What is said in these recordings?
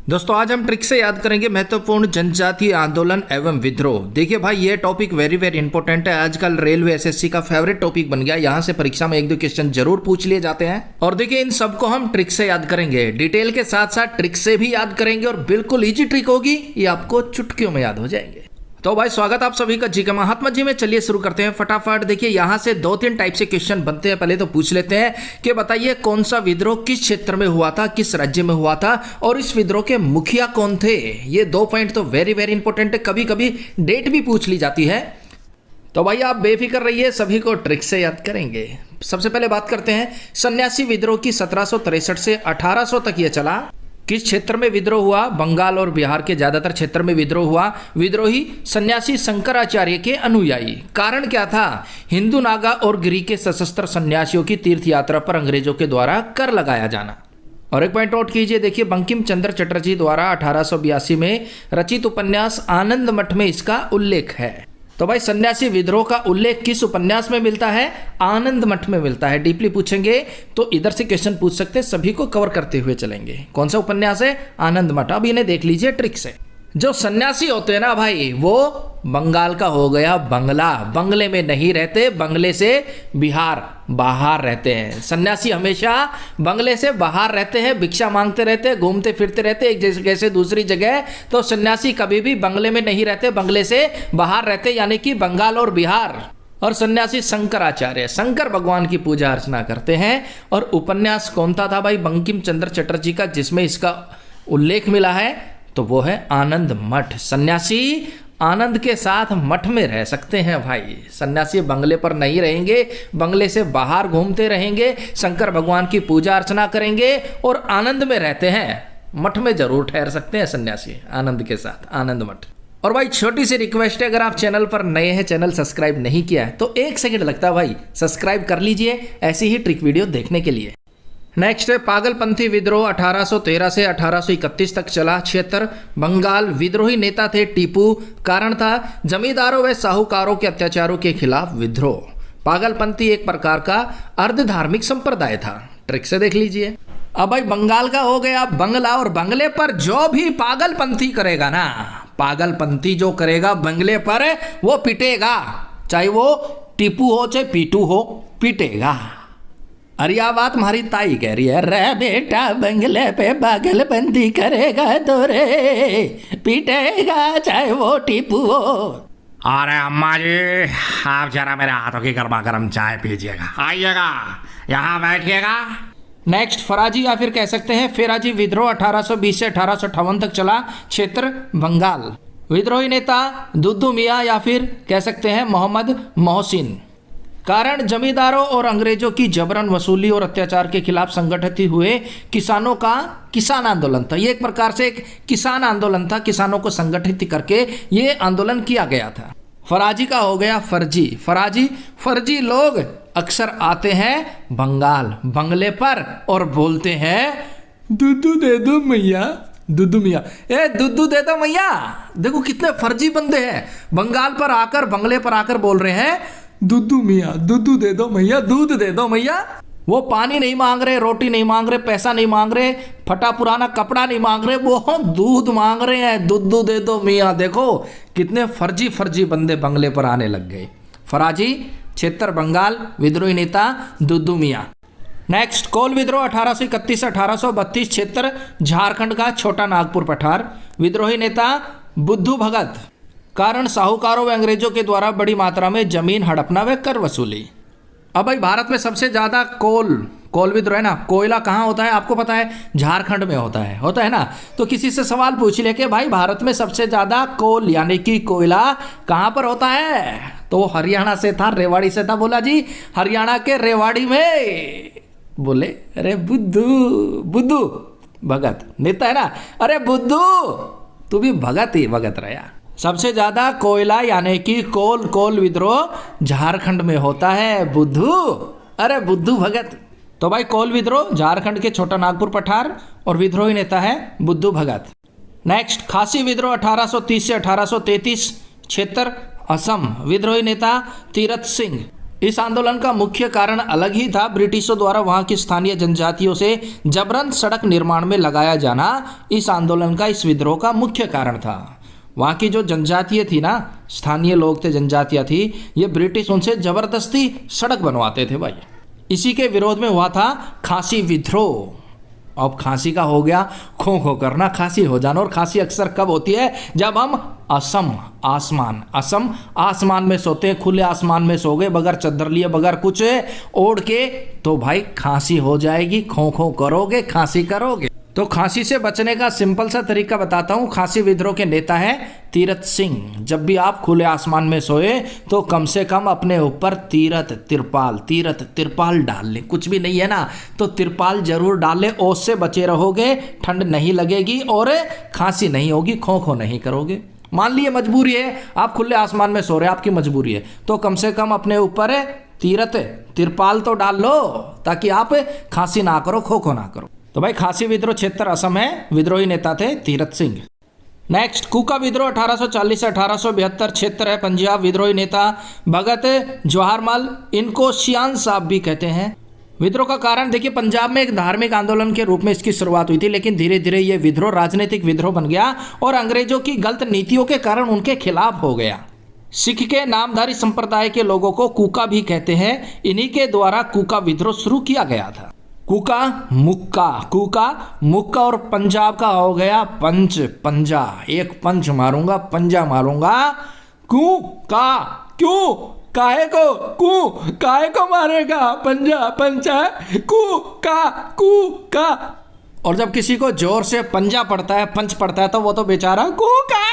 दोस्तों आज हम ट्रिक से याद करेंगे महत्वपूर्ण जनजातीय आंदोलन एवं विद्रोह। देखिए भाई ये टॉपिक वेरी इंपॉर्टेंट है। आजकल रेलवे एसएससी का फेवरेट टॉपिक बन गया। यहाँ से परीक्षा में एक दो क्वेश्चन जरूर पूछ लिए जाते हैं और देखिए इन सबको हम ट्रिक से याद करेंगे। डिटेल के साथ साथ ट्रिक से भी याद करेंगे और बिल्कुल इजी ट्रिक होगी, ये आपको चुटकियों में याद हो जाएंगे। तो भाई स्वागत आप सभी का जी के महात्मा जी में। चलिए शुरू करते हैं फटाफट। देखिए यहाँ से दो तीन टाइप से क्वेश्चन बनते हैं। पहले तो पूछ लेते हैं कि बताइए कौन सा विद्रोह किस क्षेत्र में हुआ था, किस राज्य में हुआ था और इस विद्रोह के मुखिया कौन थे। ये दो पॉइंट तो वेरी इंपॉर्टेंट है। कभी कभी डेट भी पूछ ली जाती है। तो भाई आप बेफिक्र रहिए, सभी को ट्रिक से याद करेंगे। सबसे पहले बात करते हैं सन्यासी विद्रोह की। 1763 से 1800 तक ये चला। किस क्षेत्र में विद्रोह हुआ? बंगाल और बिहार के ज्यादातर क्षेत्र में विद्रोह हुआ। विद्रोही सन्यासी शंकराचार्य के अनुयायी। कारण क्या था? हिंदू, नागा और गिरी के सशस्त्र सन्यासियों की तीर्थ यात्रा पर अंग्रेजों के द्वारा कर लगाया जाना। और एक पॉइंट नोट कीजिए, देखिए बंकिम चंद्र चटर्जी द्वारा 1882 में रचित उपन्यास आनंद मठ में इसका उल्लेख है। तो भाई सन्यासी विद्रोह का उल्लेख किस उपन्यास में मिलता है? आनंद मठ में मिलता है। डीपली पूछेंगे तो इधर से क्वेश्चन पूछ सकते हैं, सभी को कवर करते हुए चलेंगे। कौन सा उपन्यास है? आनंद मठ। अब इन्हें देख लीजिए ट्रिक से। जो सन्यासी होते हैं ना भाई, वो बंगाल का हो गया बंगला। बंगले में नहीं रहते, बंगले से बिहार बाहर रहते हैं। सन्यासी हमेशा बंगले से बाहर रहते हैं, भिक्षा मांगते रहते हैं, घूमते फिरते रहते हैं एक जगह से दूसरी जगह। तो सन्यासी कभी भी बंगले में नहीं रहते, बंगले से बाहर रहते, यानी कि बंगाल और बिहार। और सन्यासी शंकराचार्य, शंकर भगवान की पूजा अर्चना करते हैं। और उपन्यास कौन सा था भाई? बंकिम चंद्र चटर्जी का, जिसमें इसका उल्लेख मिला है, तो वो है आनंद मठ। सन्यासी आनंद के साथ मठ में रह सकते हैं भाई। सन्यासी बंगले पर नहीं रहेंगे, बंगले से बाहर घूमते रहेंगे, शंकर भगवान की पूजा अर्चना करेंगे और आनंद में रहते हैं। मठ में जरूर ठहर सकते हैं सन्यासी आनंद के साथ, आनंद मठ। और भाई छोटी सी रिक्वेस्ट है, अगर आप चैनल पर नए हैं, चैनल सब्सक्राइब नहीं किया है तो 1 सेकंड लगता है भाई, सब्सक्राइब कर लीजिए ऐसी ही ट्रिक वीडियो देखने के लिए। नेक्स्ट है पागलपंथी विद्रोह। 1813 से 1831 तक चला। क्षेत्र बंगाल। विद्रोही नेता थे टीपू। कारण था जमींदारों व साहूकारों के अत्याचारों के खिलाफ विद्रोह। पागलपंथी एक प्रकार का अर्ध धार्मिक संप्रदाय था। ट्रिक से देख लीजिए। अब भाई बंगाल का हो गया बंगला, और बंगले पर जो भी पागलपंथी करेगा ना, पागलपंथी जो करेगा बंगले पर, वो पिटेगा। चाहे वो टीपू हो चाहे पीटू हो, पिटेगा। अरे यह बात हमारी ताई कह रही है, रे बेटा बंगले पे पागलपंती करेगा तो रे पीटेगा, चाहे वो टीपू हो। अरे अम्मा जी, आप जरा मेरे हाथों की गर्मा गर्म चाय पीजिएगा, आइएगा यहाँ बैठिएगा। नेक्स्ट फराजी या फिर कह सकते हैं फेराजी विद्रोह। 1820 से 1858 तक चला। क्षेत्र बंगाल। विद्रोही नेता दुद्दू मियाँ या फिर कह सकते हैं मोहम्मद मोहसिन। कारण जमींदारों और अंग्रेजों की जबरन वसूली और अत्याचार के खिलाफ संगठित हुए किसानों का किसान आंदोलन था। ये एक प्रकार से एक किसान आंदोलन था। किसानों को संगठित करके ये आंदोलन किया गया था। फराजी का हो गया फर्जी। फर्जी लोग अक्सर आते हैं बंगाल बंगले पर और बोलते हैं दूधू दे दो मैया, दुद्दू मियाँ, ए दुद्दू दे दो मैया। देखो कितने फर्जी बंदे हैं, बंगाल पर आकर बंगले पर आकर बोल रहे हैं दुद्दू मियाँ, दूधू दे दो मैया, दूध दे दो मैया। वो पानी नहीं मांग रहे, रोटी नहीं मांग रहे, पैसा नहीं मांग रहे, फटा पुराना कपड़ा नहीं मांग रहे, वो दूध मांग रहे हैं, दूधू दे दो मियाँ। देखो कितने फर्जी बंदे बंगले पर आने लग गए। फराजी क्षेत्र बंगाल। विद्रोही नेता दुद्दू मियाँ। नेक्स्ट कोल विद्रोह। 1831 से 1832 क्षेत्र झारखंड का छोटा नागपुर पठार। विद्रोही नेता बुद्धू भगत। कारण साहूकारों व अंग्रेजों के द्वारा बड़ी मात्रा में जमीन हड़पना व कर वसूली। अब भाई भारत में सबसे ज्यादा कोल विद्रोह है ना, कोयला कहाँ होता है आपको पता है? झारखंड में होता है ना। तो किसी से सवाल पूछ ले कि भाई भारत में सबसे ज्यादा कोल यानी कि कोयला कहाँ पर होता है? तो हरियाणा से था, रेवाड़ी से था। बोला जी हरियाणा के रेवाड़ी में। बोले अरे बुद्धू भगत नेता है ना, अरे बुद्धू तू भी भगत ही भगत रहा। सबसे ज्यादा कोयला यानी कि कोल विद्रोह झारखंड में होता है। बुद्धू, अरे बुद्धू भगत। तो भाई कोल विद्रोह झारखंड के छोटा नागपुर पठार और विद्रोही नेता है बुद्धू भगत। नेक्स्ट खासी विद्रोह 1830 से 1833 क्षेत्र असम। विद्रोही नेता तीरथ सिंह। इस आंदोलन का मुख्य कारण अलग ही था। ब्रिटिशों द्वारा वहां की स्थानीय जनजातियों से जबरन सड़क निर्माण में लगाया जाना इस आंदोलन का, इस विद्रोह का मुख्य कारण था। वहाँ की जो जनजातीय थी ना, स्थानीय लोग थे, जनजातियाँ थी, ये ब्रिटिश उनसे जबरदस्ती सड़क बनवाते थे भाई। इसी के विरोध में हुआ था खासी विद्रोह। अब खांसी का हो गया खो खो करना, खांसी हो जाना। और खांसी अक्सर कब होती है? जब हम असम आसमान में सोते हैं, खुले आसमान में सो गए बगैर चद्दर लिए, बगैर कुछ ओढ़ के, तो भाई खांसी हो जाएगी, खो खो करोगे, खांसी करोगे। तो खांसी से बचने का सिंपल सा तरीका बताता हूँ। खांसी विद्रोह के नेता है तीरथ सिंह। जब भी आप खुले आसमान में सोए तो कम से कम अपने ऊपर तीरथ तिरपाल डाल लें। कुछ भी नहीं है ना तो तिरपाल जरूर डाल लें, ओस से बचे रहोगे, ठंड नहीं लगेगी और खांसी नहीं होगी, खो खो नहीं करोगे। मान लिए मजबूरी है, आप खुले आसमान में सो रहे, आपकी मजबूरी है, तो कम से कम अपने ऊपर तिरपाल तो डाल लो ताकि आप खांसी ना करो, खो खो ना करो। तो भाई खासी विद्रोह क्षेत्र असम है, विद्रोही नेता थे तीरथ सिंह। नेक्स्ट कूका विद्रोह 1840 से 1872 क्षेत्र है पंजाब, विद्रोही नेता भगत जवाहरलाल, इनको शियान साहब भी कहते हैं। विद्रोह का कारण देखिए, पंजाब में एक धार्मिक आंदोलन के रूप में इसकी शुरुआत हुई थी, लेकिन धीरे धीरे ये विद्रोह राजनीतिक विद्रोह बन गया और अंग्रेजों की गलत नीतियों के कारण उनके खिलाफ हो गया। सिख के नामधारी संप्रदाय के लोगों को कूका भी कहते हैं, इन्हीं के द्वारा कूका विद्रोह शुरू किया गया था। कूका मुक्का और पंजाब का हो गया पंजा, एक पंच मारूंगा, पंजा मारूंगा। कूका क्यों, काहे को मारेगा, पंजा कूका। और जब किसी को जोर से पंजा पड़ता है, पंच पड़ता है, तो वो तो बेचारा कूका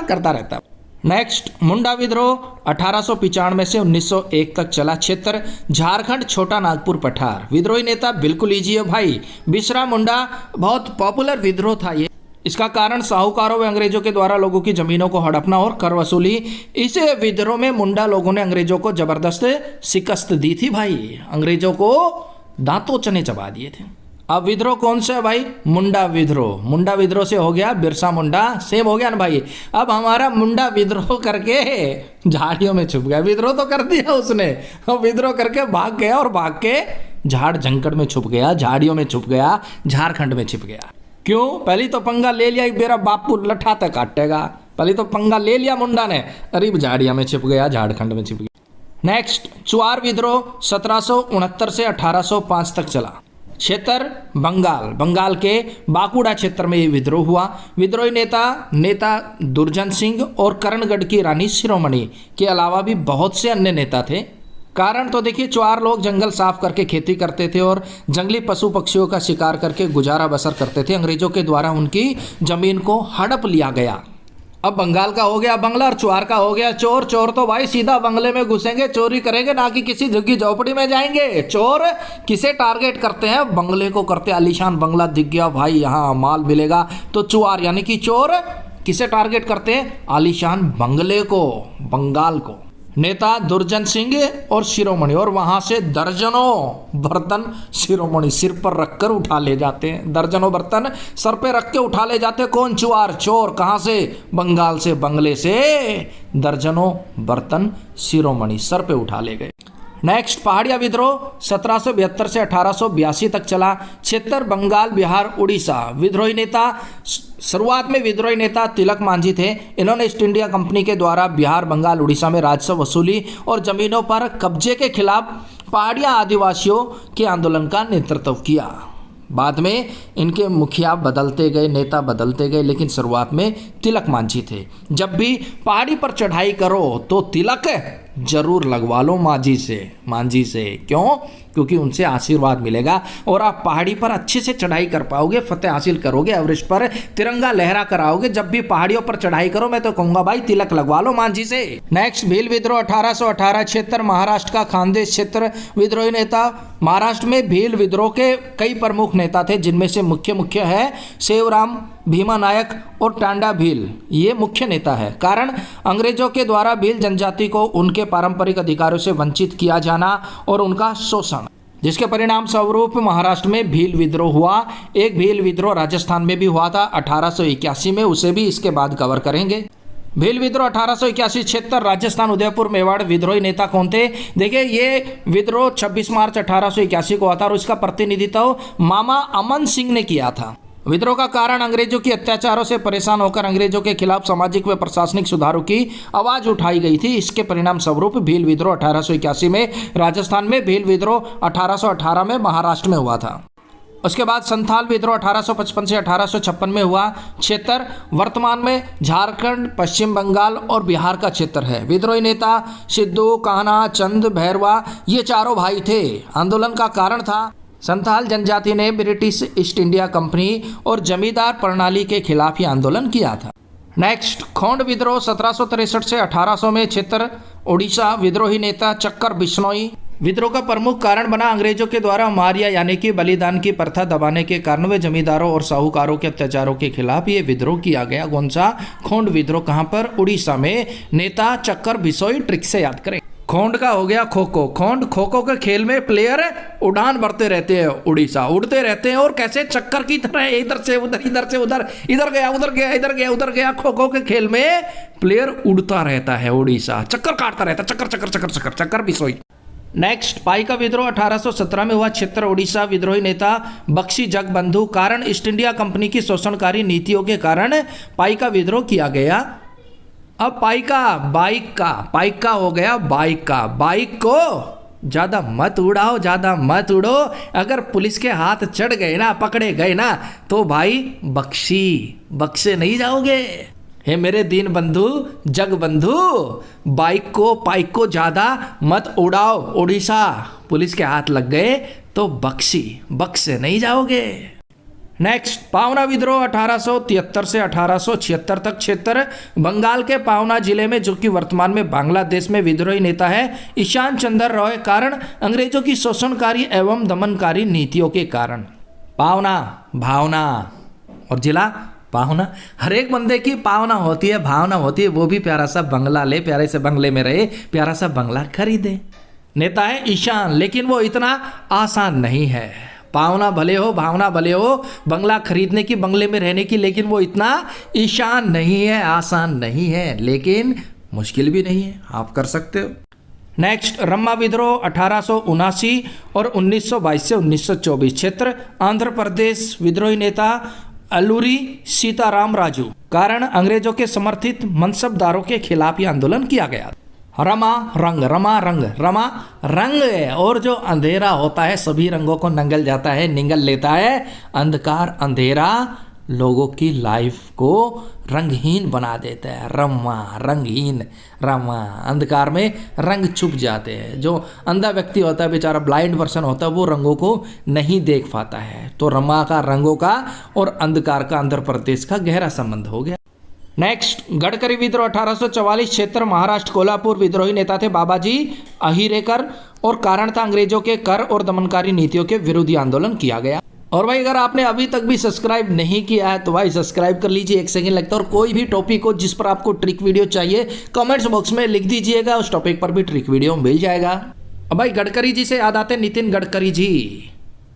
करता रहता है। नेक्स्ट मुंडा विद्रोह 1895 से 1901 तक चला, क्षेत्र झारखंड, छोटा नागपुर पठार, विद्रोही नेता बिल्कुल इजी है भाई, बिसरा मुंडा। बहुत पॉपुलर विद्रोह था ये। इसका कारण साहूकारों व अंग्रेजों के द्वारा लोगों की जमीनों को हड़पना और कर वसूली। इस विद्रोह में मुंडा लोगों ने अंग्रेजों को जबरदस्त शिकस्त दी थी भाई, अंग्रेजों को दांतों चने चबा दिए थे। अब विद्रोह कौन सा है भाई? मुंडा विद्रोह से हो गया बिरसा मुंडा, सेम हो गया ना भाई। अब हमारा मुंडा विद्रोह करके झाड़ियों में छुप गया, विद्रोह तो कर दिया उसने, अब विद्रोह करके भाग गया और भाग के झाड़ जंगड़ में छुप गया, झाड़ियों में छुप गया, झारखंड में छिप गया। क्यों? पहले तो पंगा ले लिया, मेरा बापू लठा तक काटेगा, पहले तो पंगा ले लिया मुंडा ने, अरे झाड़िया में छिप गया, झारखंड में छिप गया। नेक्स्ट चुआर विद्रोह 1769 से 1805 तक चला, क्षेत्र बंगाल के बांकुड़ा क्षेत्र में ये विद्रोह हुआ। विद्रोही नेता दुर्जन सिंह और करणगढ़ की रानी शिरोमणि के अलावा भी बहुत से अन्य नेता थे। कारण तो देखिए, चुआर लोग जंगल साफ करके खेती करते थे और जंगली पशु पक्षियों का शिकार करके गुजारा बसर करते थे। अंग्रेजों के द्वारा उनकी जमीन को हड़प लिया गया। अब बंगाल का हो गया बंगला और चुआर का हो गया चोर। चोर तो भाई सीधा बंगले में घुसेंगे, चोरी करेंगे, ना कि किसी झुग्गी झोपड़ी में जाएंगे। चोर किसे टारगेट करते हैं? बंगले को करते हैं। आलीशान बंगला दिख गया भाई, यहाँ माल मिलेगा, तो चुआर यानी कि चोर किसे टारगेट करते हैं? आलीशान बंगले को, बंगाल को। नेता दुर्जन सिंह और शिरोमणि, और वहां से दर्जनों बर्तन शिरोमणि सिर पर रखकर उठा ले जाते हैं, दर्जनों बर्तन सर पे रख के उठा ले जाते हैं। कौन? चुआर, चोर। कहां से? बंगाल से, बंगले से दर्जनों बर्तन शिरोमणि सर पे उठा ले गए। नेक्स्ट पहाड़िया विद्रोह 1772 से 1882 तक चला, क्षेत्र बंगाल, बिहार, उड़ीसा। विद्रोही नेता शुरुआत में विद्रोही नेता तिलक मांझी थे। इन्होंने ईस्ट इंडिया कंपनी के द्वारा बिहार, बंगाल, उड़ीसा में राजस्व वसूली और जमीनों पर कब्जे के खिलाफ पहाड़िया आदिवासियों के आंदोलन का नेतृत्व किया। बाद में इनके मुखिया बदलते गए, नेता बदलते गए, लेकिन शुरुआत में तिलक मांझी थे। जब भी पहाड़ी पर चढ़ाई करो तो तिलक जरूर लगवा लो मांझी से। क्यों? क्योंकि उनसे आशीर्वाद मिलेगा और आप पहाड़ी पर अच्छे से चढ़ाई कर पाओगे, फतेह हासिल करोगे, एवरेस्ट पर तिरंगा लहरा कर आओगे। जब भी पहाड़ियों पर चढ़ाई करो, मैं तो कहूंगा भाई तिलक लगवा लो मांझी से। नेक्स्ट भील विद्रोह 1818, क्षेत्र महाराष्ट्र का खानदेश क्षेत्र। विद्रोही नेता महाराष्ट्र में भील विद्रोह के कई प्रमुख नेता थे, जिनमें से मुख्य है सेवराम, भीमा नायक और टांडा भील। ये मुख्य नेता है। कारण अंग्रेजों के द्वारा भील जनजाति को उनके पारंपरिक अधिकारों से वंचित किया जाना और उनका शोषण, जिसके परिणाम स्वरूप महाराष्ट्र में भील विद्रोह हुआ। एक भील विद्रोह राजस्थान में भी हुआ था 1881 में, उसे भी इसके बाद कवर करेंगे। भील विद्रोह 1881-76 राजस्थान उदयपुर मेवाड़ विद्रोही नेता कौन थे? देखिए ये विद्रोह 26 मार्च 1881 को हुआ था और इसका प्रतिनिधित्व मामा अमन सिंह ने किया था। विद्रोह का कारण अंग्रेजों के अत्याचारों से परेशान होकर अंग्रेजों के खिलाफ सामाजिक व प्रशासनिक सुधारों की आवाज उठाई गई थी। इसके परिणाम स्वरूप भील विद्रोह 1881 में राजस्थान में, भील विद्रोह 1818 में महाराष्ट्र में हुआ था। उसके बाद संथाल विद्रोह 1855 से 1856 में हुआ। क्षेत्र वर्तमान में झारखंड, पश्चिम बंगाल और बिहार का क्षेत्र है। विद्रोही नेता सिद्धू, कान्हा, चंद, भैरवा ये चारों भाई थे। आंदोलन का कारण था संथाल जनजाति ने ब्रिटिश ईस्ट इंडिया कंपनी और जमींदार प्रणाली के खिलाफ ही आंदोलन किया था। नेक्स्ट, खोंड विद्रोह 1763 से 1800 में, क्षेत्र उड़ीसा। विद्रोही नेता चक्कर बिश्नोई। विद्रोह का प्रमुख कारण बना अंग्रेजों के द्वारा मारिया यानी कि बलिदान की प्रथा दबाने के कारण वे जमींदारों और साहूकारों के अत्याचारों के खिलाफ ये विद्रोह किया गया। कौन सा? खोंड विद्रोह। कहाँ पर? उड़ीसा में। नेता चक्कर बिश्नोई। ट्रिक से याद करें। खोंड का हो गया खो खो। खोंड खो खो के खेल में प्लेयर उड़ान भरते रहते हैं, उड़ीसा उड़ते रहते हैं और कैसे चक्कर की तरह इधर से उधर, इधर से उधर, इधर गया उधर गया, इधर गया उधर गया। खो खो के खेल में प्लेयर उड़ता रहता है, उड़ीसा चक्कर काटता रहता है, चक्कर चक्कर चक्कर चक्कर चक्कर बिश्नोई। नेक्स्ट, पाई का विद्रोह 1817 में हुआ। क्षेत्र उड़ीसा। विद्रोही नेता बख्शी जगबंधु। कारण ईस्ट इंडिया कंपनी की शोषणकारी नीतियों के कारण पाई का विद्रोह किया गया। अब बाइक का हो गया बाइक का। बाइक को ज़्यादा मत उड़ाओ, ज़्यादा मत उड़ो। अगर पुलिस के हाथ चढ़ गए ना, पकड़े गए ना, तो भाई बख्शे नहीं जाओगे। हे मेरे दीन बंधु जग बंधु, बाइक को ज़्यादा मत उड़ाओ। उड़ीसा पुलिस के हाथ लग गए तो बख्शे नहीं जाओगे। नेक्स्ट, पावना विद्रोह 1873 से 1876 तक। क्षेत्र बंगाल के पावना जिले में, जो कि वर्तमान में बांग्लादेश में। विद्रोही नेता है ईशान चंद्र रॉय। कारण अंग्रेजों की शोषणकारी एवं दमनकारी नीतियों के कारण। पावना भावना और जिला पावना। हर एक बंदे की पावना होती है, भावना होती है। वो भी प्यारा सा बंगला ले, प्यारे से बंगले में रहे, प्यारा सा बंगला खरीदे। नेता है ईशान, लेकिन वो इतना आसान नहीं है। पावना भले हो, भावना भले हो, बंगला खरीदने की, बंगले में रहने की, लेकिन वो इतना ईशान नहीं है, आसान नहीं है, लेकिन मुश्किल भी नहीं है, आप कर सकते हो। नेक्स्ट, रम्मा विद्रोह 1879 और 1922 से 1924। क्षेत्र आंध्र प्रदेश। विद्रोही नेता अलूरी सीताराम राजू। कारण अंग्रेजों के समर्थित मनसबदारों के खिलाफ ही आंदोलन किया गया। रमा रंग है, और जो अंधेरा होता है सभी रंगों को नंगल जाता है, निगल लेता है। अंधकार, अंधेरा लोगों की लाइफ को रंगहीन बना देता है। रमा अंधकार में रंग छुप जाते हैं। जो अंधा व्यक्ति होता है, बेचारा ब्लाइंड पर्सन होता है, वो रंगों को नहीं देख पाता है। तो रमा का रंगों का और अंधकार का आंध्र प्रदेश का गहरा संबंध हो गया। नेक्स्ट, गडकरी विद्रोह 1844। क्षेत्र महाराष्ट्र कोल्हापुर। विद्रोही नेता थे बाबाजी अहिरेकर और कारण था अंग्रेजों के कर और दमनकारी नीतियों के विरोधी आंदोलन किया गया। और भाई अगर आपने अभी तक भी सब्सक्राइब नहीं किया है तो भाई सब्सक्राइब कर लीजिए, 1 सेकंड लगता है। और कोई भी टॉपिक हो जिस पर आपको ट्रिक वीडियो चाहिए, कमेंट्स बॉक्स में लिख दीजिएगा, उस टॉपिक पर भी ट्रिक वीडियो मिल जाएगा। अब भाई गडकरी जी से याद आते नितिन गडकरी जी।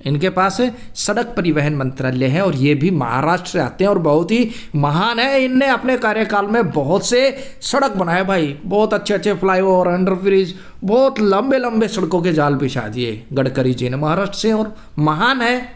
इनके पास सड़क परिवहन मंत्रालय है और ये भी महाराष्ट्र से आते हैं और बहुत ही महान है। इनने अपने कार्यकाल में बहुत से सड़क बनाए भाई, बहुत अच्छे अच्छे फ्लाईओवर, अंडरब्रिज, बहुत लंबे लंबे सड़कों के जाल बिछा दिए गडकरी जी ने, महाराष्ट्र से, और महान है।